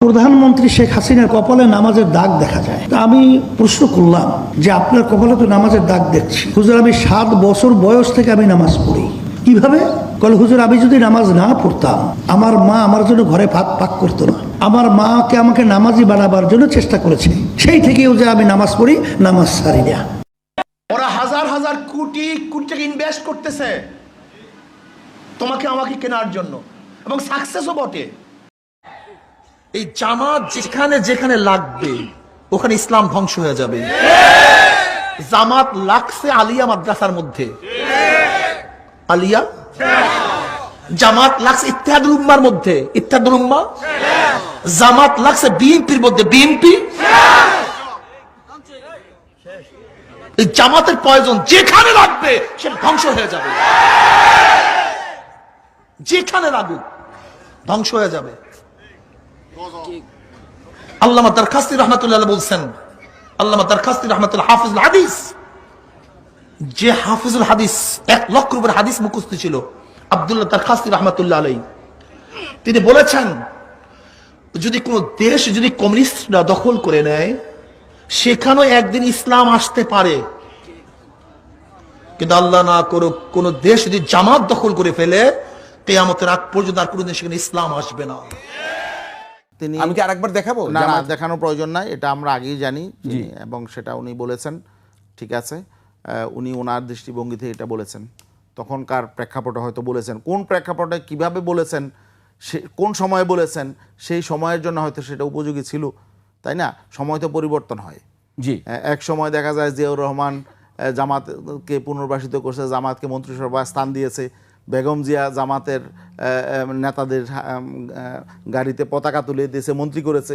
প্রধানমন্ত্রী শেখ হাসিনার কপালে নামাজের দাগ দেখা যায়। তা আমি প্রশ্ন করলাম যে আপনার কপালে তো নামাজের দাগ দেখছি। হুজুর, আমি 7 বছর বয়স থেকে আমি নামাজ পড়ি। কিভাবে? বলে, হুজুর, আমি যদি নামাজ না পড়তাম, আমার মা আমার জন্য ঘরে ভাত পাক করতো না। আমার মাকে আমাকে নামাজি বানাবার জন্য চেষ্টা করেছে। সেই থেকেও যে আমি নামাজ পড়ি, নামাজ ছাড়ি না। ওরা হাজার হাজার কোটি কোটি টাকা ইনভেস্ট করতেছে তোমাকে আমাকে কেনার জন্য, এবং সাকসেসও বটে। এই জামাত যেখানে যেখানে লাগবে ওখানে ইসলাম ধ্বংস হয়ে যাবে। জামাত লাগছে আলিয়া মাদ্রাসার মধ্যে, আলিয়া। জামাত লাগছে ইত্তেহাদুল উম্মার মধ্যে, ইত্তেহাদুল উম্মাহ। জামাত লাগছে বিএনপির মধ্যে, বিএনপি। এই জামাতের প্রয়োজন যেখানে লাগবে সেটা ধ্বংস হয়ে যাবে, যেখানে লাগুক ধ্বংস হয়ে যাবে। আল্লামা দারখাস্তি রহমাতুল্লাহ বলছেন, আল্লামা দারখাস্তি রহমাতুল্লাহ হাফিজুল হাদিস, যে হাফিজুল হাদিস 1 লক্ষ উপর হাদিস মুখস্থ ছিল, আব্দুল্লাহ দারখাস্তি রহমাতুল্লাহ আলাইহি, তিনি বলেছেন যদি কোন দেশ যদি কমিউনিস্টরা দখল করে নেয় সেখানেও একদিন ইসলাম আসতে পারে, কিন্তু আল্লাহ না করুক কোন দেশ যদি জামাত দখল করে ফেলে কিয়ামতের আগ পর্যন্ত আর কোনদিন সেখানে ইসলাম আসবে না। আমি কি আরেকবার দেখাবো? না, দেখানোর প্রয়োজন নাই, এটা আমরা আগেই জানি এবং সেটা উনি বলেছেন। ঠিক আছে, উনি ওনার দৃষ্টিভঙ্গিতে এটা বলেছেন, তখনকার প্রেক্ষাপটে হয়তো বলেছেন, কোন প্রেক্ষাপটে কিভাবে বলেছেন, সে কোন সময়ে বলেছেন, সেই সময়ের জন্য হয়তো সেটা উপযোগী ছিল, তাই না? সময় তো পরিবর্তন হয়। জি, এক সময় দেখা যায় জিয়াউর রহমান জামাতকে পুনর্বাসিত করছে, জামাতকে মন্ত্রিসভায় স্থান দিয়েছে, বেগম জিয়া জামাতের নেতাদের গাড়িতে পতাকা তুলে দিয়েছে, মন্ত্রী করেছে।